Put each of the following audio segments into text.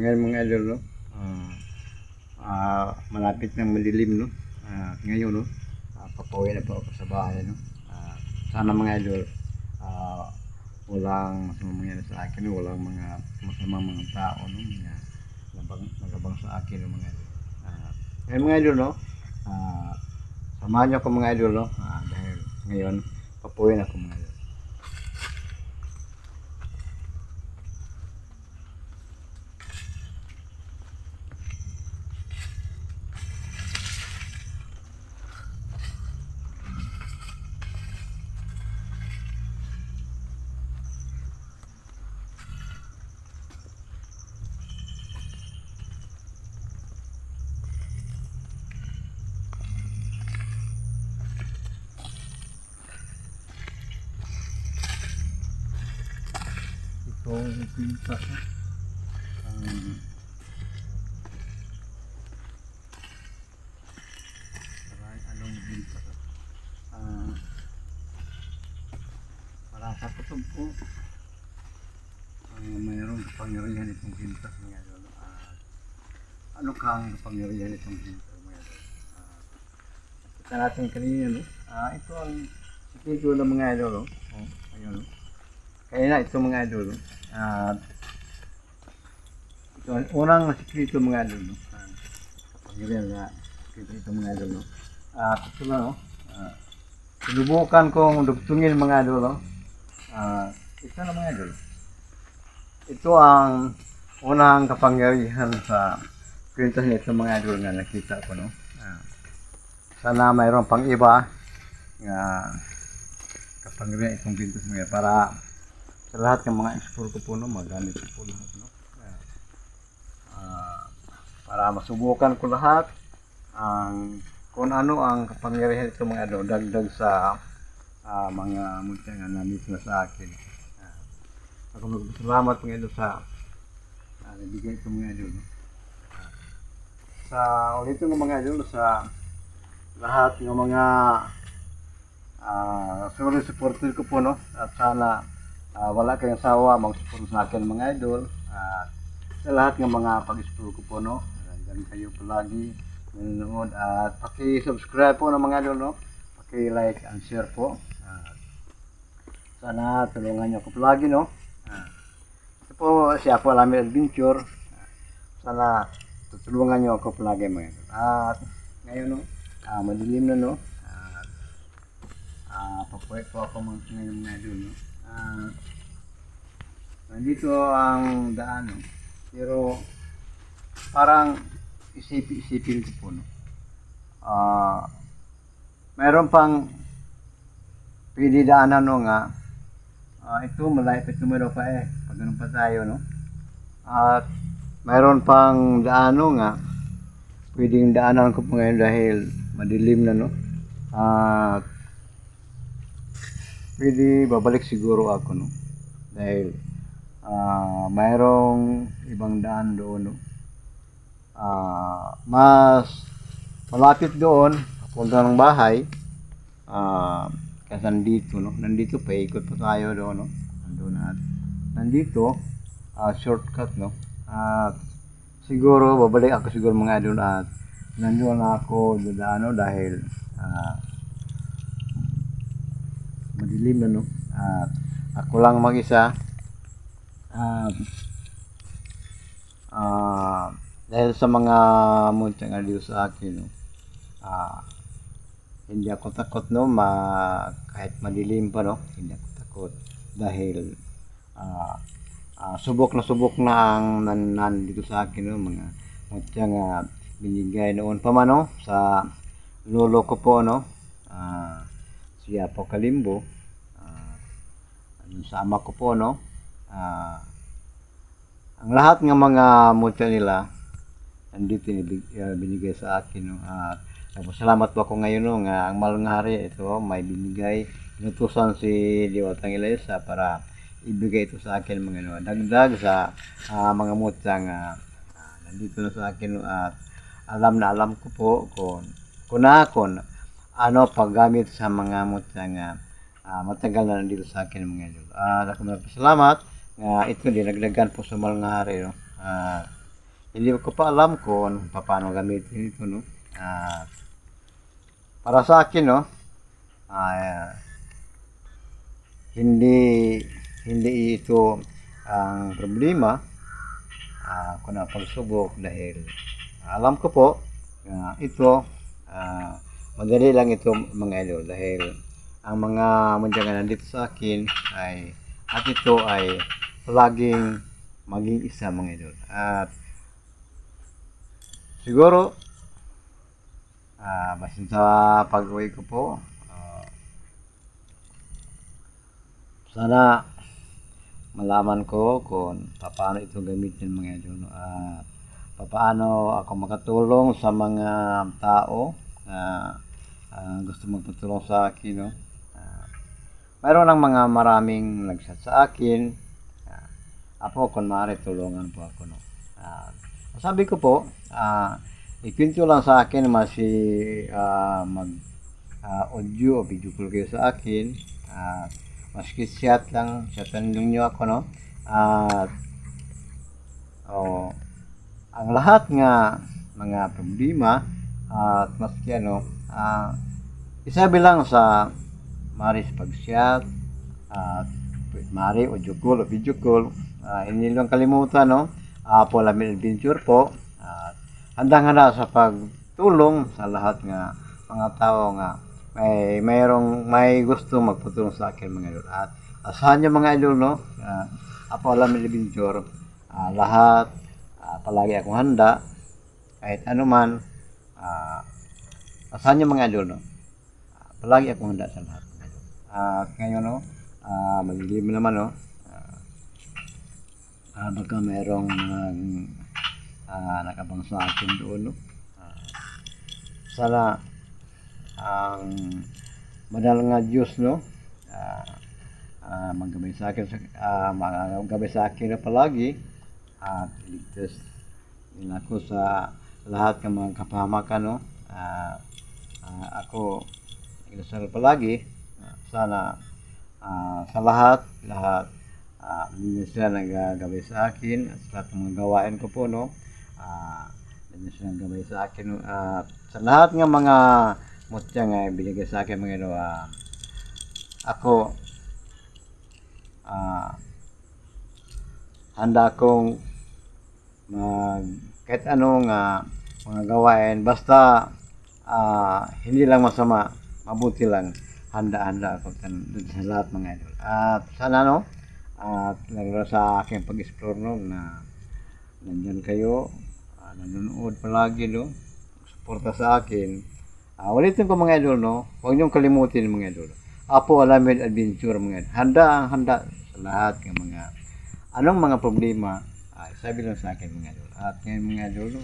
Ngayon mga idol, no? Malapit ng madilim, no? Ngayon, no? Papauwi na po ako sa bahay, no? Sana mga idol, walang masamang mangyari sa akin, no? Walang mga masamang mga tao, no? Nagabang sa akin, no, mga idol. Ngayon mga idol, no? Samahan niyo ako mga idol, no? Dahil ngayon, papauwi na ako mga idol. Itong pintas, no? Anong pintas, marasa ko ito po. Mayroong kapangyarihan itong pintas mga idol. Ano kang kapangyarihan itong pintas mga idol? Kita natin kanina, no? Ito ang sikreto ng mga idol, no? Ayun, no? Kaya na ito mga idol, no? Ito ang unang sikreto mga idol, no? Kapangyarihan na sikreto ito mga idol, no? Ito na, no? Sinubukan kong dugtungin mga idol, no? Ito na mga idol. Ito ang unang kapangyarihan sa kwintas nito mga idol na nakita ko, no? Sana mayroon pang iba nga kapangyarihan itong kwintas mga para sa lahat ng mga explore ko po, no? Magamit ko po lahat, no? Para masubukan ko lahat kung ano ang kapangyarihan ito mga idol, dagdag sa mga mutya nga nandito na sa akin. Ako magpasalamat mga idol sa nabigay ito mga idol, no? Sa ulitin ng mga idol sa lahat ng mga sorry supporter ko po, no? At sana wala kayong sawa mag-support sa akin mga idol. Sa lahat ng mga pag-explore ko po, no? Nandiyan kayo palagi nanonood at paki-subscribe po ng mga idol, no? Paki-like and share po. Sana tulungan niyo ako palagi, no? Ito po si Apo Alamin Adventure. Sana tutulungan niyo ako palagi mga idol. At ngayon, no? Madilim na, no? Papuwi po ako ngayon mga idol, no? Nandito ang daan, no? Pero parang isipin ko po, no? Mayroon pang pwede daanan, no, nga ito malayo pa tumiro pa pag ganun pa tayo, no? At mayroon pang daan, no, nga pwedeng daanan ko po ngayon dahil madilim na, no? At pwede babalik siguro ako, no? Dahil mayroong ibang daan doon, no? Mas malapit doon papunta ng bahay kasi nandito, no? Nandito paikot pa tayo doon, no? Nandun at nandito shortcut, no? At siguro babalik ako siguro mga idol at nandoon ako dadaan, no? Dahil madilim na, no? At ako lang mag-isa. Dahil sa mga munti nga dito sa akin, no? Hindi ako takot, no? Kahit madilim pa, no? Hindi ako takot dahil subok na ang nandito sa akin, no? Mga munti nga binigay noon pa man, no? Sa lolo ko po, no? Si Apo Kalimbo. Sa ama ko po, no? Ang lahat ng mga mutya nila nandito binigay sa akin, no? Salamat po ako ngayon, no, nga ang Malang Hari ito may binigay, inutusan si Diwatang Ilaysa para ibigay ito sa akin mga, no, dagdag sa mga mutya nga nandito na sa akin, no? At alam ko po kung ano paggamit sa mga mutya nga matagal na nandito sa akin mga idol. Ako nagpasalamat nga ito dinagdagan po sa Malang Hari, no? hindi ko pa alam kung paano gamitin ito, no? At para sa akin, no, ah, hindi hindi ito ang problema kung na pagsubok dahil alam ko po na ito madali lang ito mga idol dahil ang mga mandyangan nandito sa akin ay at ito ay laging maging isa mga idol at siguro basta sa pag-uwi ko po sana malaman ko kung paano ito gamitin mga idol at paano ako makatulong sa mga tao na gusto magpatulong sa akin, no? Mayroon ng mga maraming nag-chat sa akin. Ako kung maaari tulungan po ako, no? Sabi ko po, ikwento lang sa akin masi mag audio o video call kayo sa akin. Maski chatan niyo ako, no? At ang lahat nga mga problema at maski isabi lang sa maris pag-chat at mari audio call o video call hindi lang kalimutan, no? Paul Amil Adventure po at handang-handa sa pagtulong sa lahat nga mga tao nga may gusto magpatulong sa akin mga idol at asahan niyo mga idol, no? Paul Amil Adventure lahat palagi akong handa kahit anuman asahan niyo mga idol, no? Palagi akong handa sa lahat mga idol at ngayon, no? Magdilim naman, no? Baka mayroong nakabang sa akin doon, no? Sana ang madal nga Diyos, no? Maggabay sa akin maggabay sa akin na palagi at iligtas nila ako sa lahat ng mga kapahamakan, no? Ako ilasal palagi sana sa lahat hindi sila naggabay sa akin at sa lahat ng mga gawain ko po, no? Hindi sila naggabay sa akin, no? Sa lahat ng mga mutya nga binigay sa akin mga, no? Ako handa akong kahit anong mga gawain basta hindi lang masama, mabuti lang, handa ako sa lahat mga idol at sana, no? At lalo sa aking pag-explore, no, na nandyan kayo nanonood palagi, no? Suporta sa akin. Ulitin ko mga idol, no? Huwag niyong kalimutin mga idol. Paul Amil Adventure mga idol. Handa sa lahat ng mga anong mga problema sabi lang sa akin mga idol. At ngayon mga idol, no?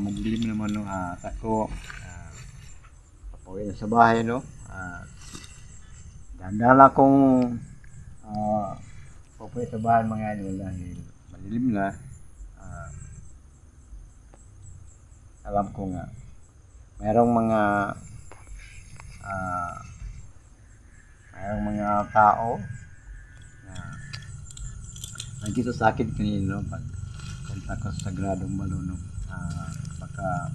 Madilim naman, no? At ako pauwi na sa bahay, no? Dahan-dahan lang akong pauwi sa bahay mga idol dahil madilim na. Alam ko nga mayroong mga tao na nagkita sa akin kanina, no? Pag punta ko sa Sagradong Balo, no? Baka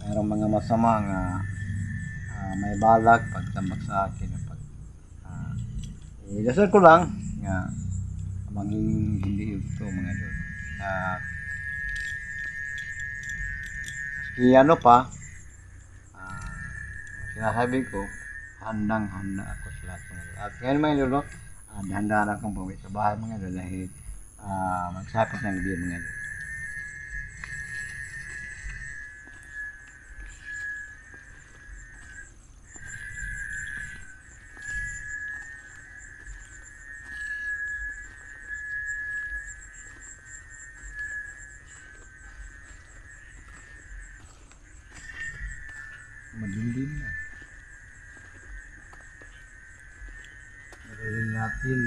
mayroong mga masama nga may balak pagtambak sa akin, dasal ko lang nga maging hindi ito mga idol. Maski ano pa sinasabi ko, handang-handa ako sa lahat mga idol. At ngayon mga idol, no? Dahan-dahan akong pauwi sa bahay mga idol dahil magsapit ng gabi mga idol. Madilim na. Narinig natin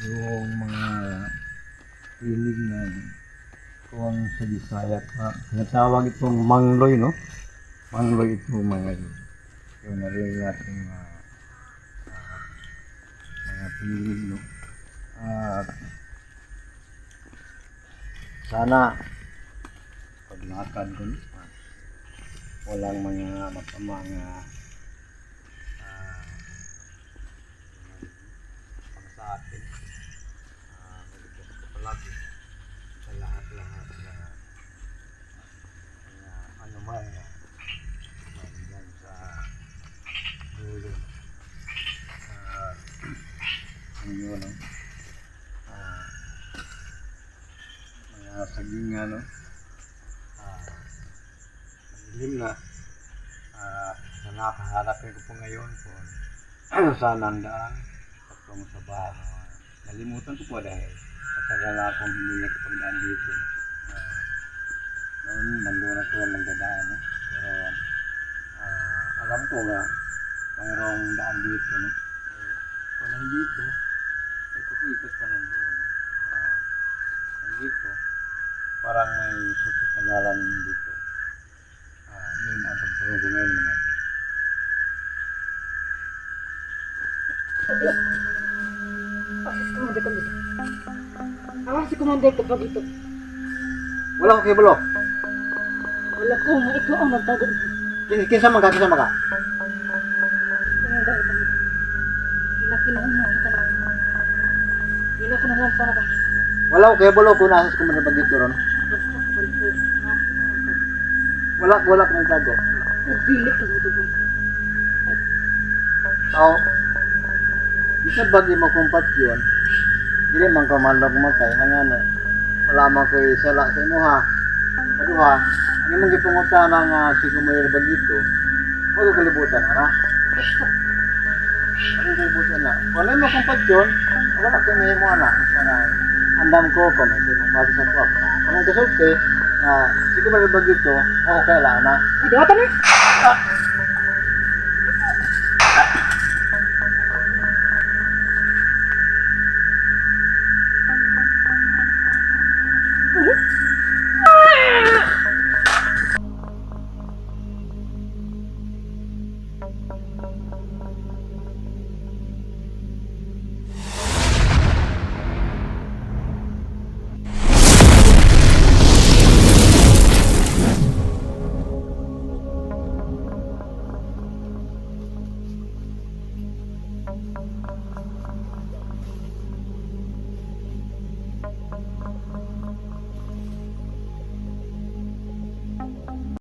yung mga pilig na kung sa Bisaya pa. Tinatawag itong mangloy, no? Mangloy ito mga yun. Yung narinig natin mga pilig, no? At Sana paglakad ko walang mga masamang pang sa atin. Maligtas ko palagi sa lahat-lahat na ano man yan sa dulo. Ano yun, no? Mga saging ano, madilim na. Nakahanapin ko po ngayon kung saan ang daan patungo sa bahay. Nalimutan ko po dahil matagal na akong hindi nakipagdaan dito. Noon, nandun ako magdadaan. No? Pero alam ko nga mayroong daan dito. No? Kung nandito, ikot-ikot pa nandoon. No? Nandito, parang may susukanyalan dito. Yun ang pagtulong ko ngayon mga ito. Si Commander ko dito. Si Commander ko pa dito. Wala ko kibalo. Wala ko nga ito ang nagtago. Kinsa man ka, kinsa man ka? Commander ko dito. Pinakinuhan mo ako talaga. Pinakinuhan pa na ba? Wala ko kibalo kung nasa ko man bagito ron. Basta ko balik ko. Wala ko nagtago. Nagbilik ka dito ba? Tao, isa bagi mo kumpat yun, dili man kamanda kumakay, nangano, wala man ko isala sa imo ha. Kaduha, ang imong gipungutan ng sigumayr bagito, huwag ko kalibutan ha. Huwag kalibutan na. Kung ano mo kumpat yun, wala ko may mo anak. Sana, andam ko kung may sinong basa sa tuwag. Kung kasulti, sigumayr bagito, ako kailangan na. Ay, dawa pa na?